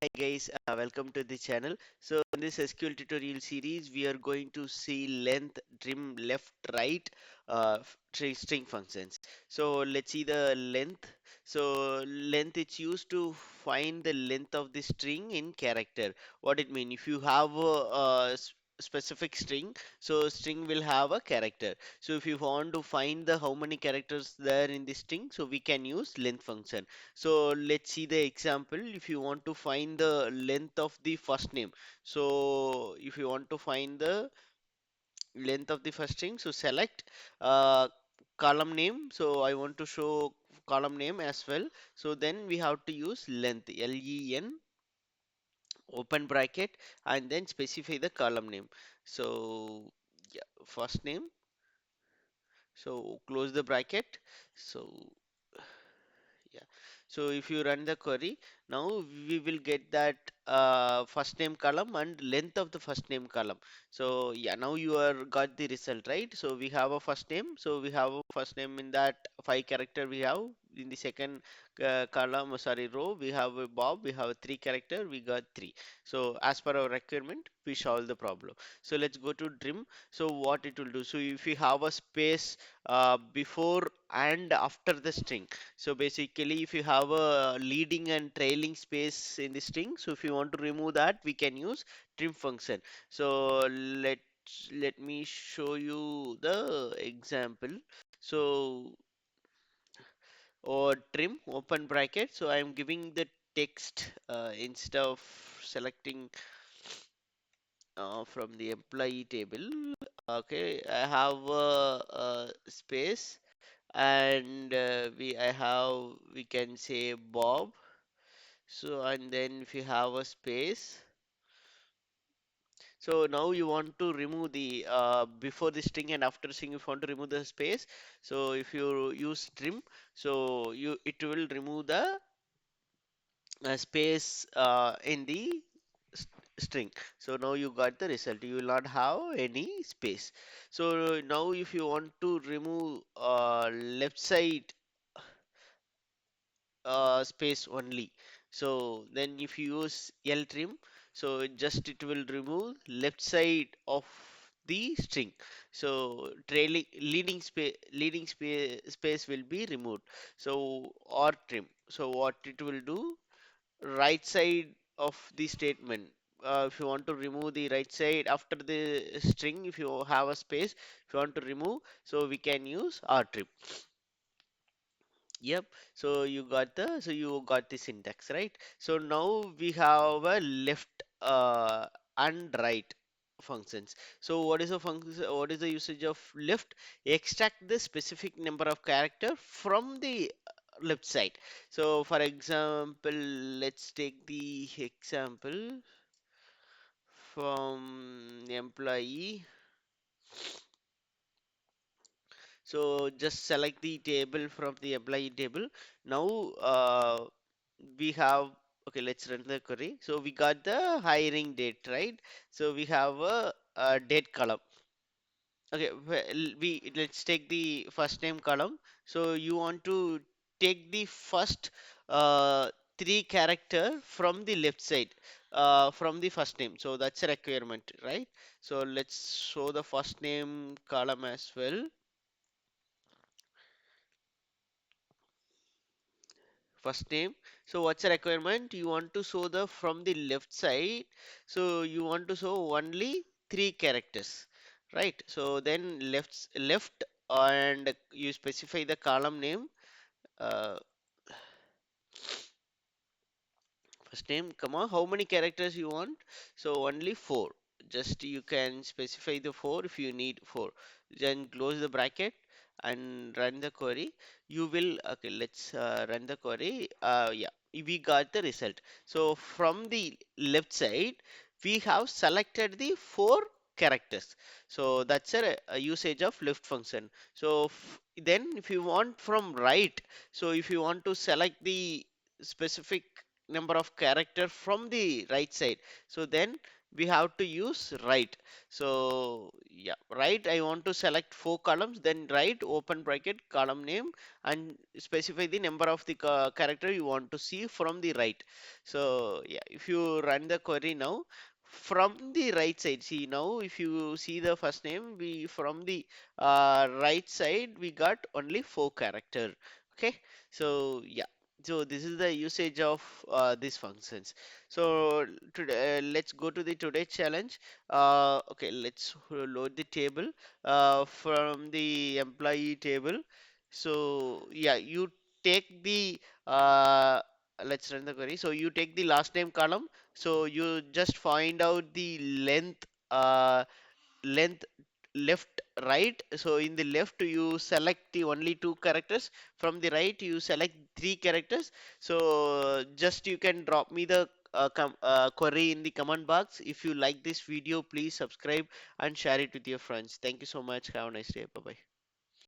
Hi guys, welcome to the channel. So in this SQL tutorial series, we are going to see length, trim, left, right, string functions. So let's see the length. So length it's used to find the length of the string in character. What it mean? If you have a specific string, so string will have a character. So if you want to find the how many characters there in the string, so we can use length function. So let's see the example. If you want to find the length of the first name, so if you want to find the length of the first string, so select uh, column name. So I want to show column name as well. So then we have to use length, Len, open bracket, and then specify the column name. So yeah, first name. So close the bracket. So yeah. So if you run the query, now we will get that first name column and length of the first name column. So yeah, now you are got the result, right? So we have a first name. So we have a first name in that five character we have. In the second column, sorry, row, we have a Bob. We have a three character. We got three. So as per our requirement, we solve the problem. So let's go to trim. So what it will do? So if you have a space before and after the string, so basically, if you have a leading and trailing space in the string, so if you want to remove that, we can use trim function. So let me show you the example. So or trim open bracket. So I am giving the text instead of selecting from the employee table. Okay, I have a space and we can say Bob. So and then if you have a space, so now you want to remove the before the string and after string if you want to remove the space. So if you use trim, so you it will remove the space in the s- string. So now you got the result. You will not have any space. So now if you want to remove left side space only. So then if you use LTRIM, so just it will remove left side of the string. So trailing leading space will be removed. So or trim. So what it will do, right side of the statement. If you want to remove the right side after the string, if you have a space, if you want to remove, so we can use RTRIM. Yep. So you got the syntax, right? So now we have a left and right functions. So what is the function? What is the usage of left? Extract the specific number of character from the left side. So for example, let's take the example from employee. So just select the table from the employee table. Now we have, okay, let's run the query. So we got the hiring date, right? So we have a date column. Okay, let's take the first name column. So you want to take the first three character from the left side from the first name. So that's a requirement, right? So let's show the first name column as well. First name. So what's the requirement? You want to show the from the left side. So you want to show only three characters, right? So then left and you specify the column name. Uh, First name, comma, how many characters you want? So only four. Just you can specify the four if you need four. Then close the bracket and run the query. You will, okay, let's run the query. Yeah, we got the result. So from the left side, we have selected the four characters. So that's a usage of left function. So then if you want from right, so if you want to select the specific number of character from the right side, so then we have to use right. So yeah, right, I want to select four columns, then right, open bracket, column name, and specify the number of the character you want to see from the right. So yeah, if you run the query now, from the right side, see now if you see the first name, we from the right side we got only four character. Okay, so yeah, so this is the usage of these functions. So today, let's go to the today challenge. Okay, let's load the table from the employee table. So yeah, you take the let's run the query. So you take the last name column. So you just find out the length left right. So in the left you select the only two characters, from the right you select three characters. So just you can drop me the query in the comment box. If you like this video, please subscribe and share it with your friends. Thank you so much. Have a nice day. Bye bye.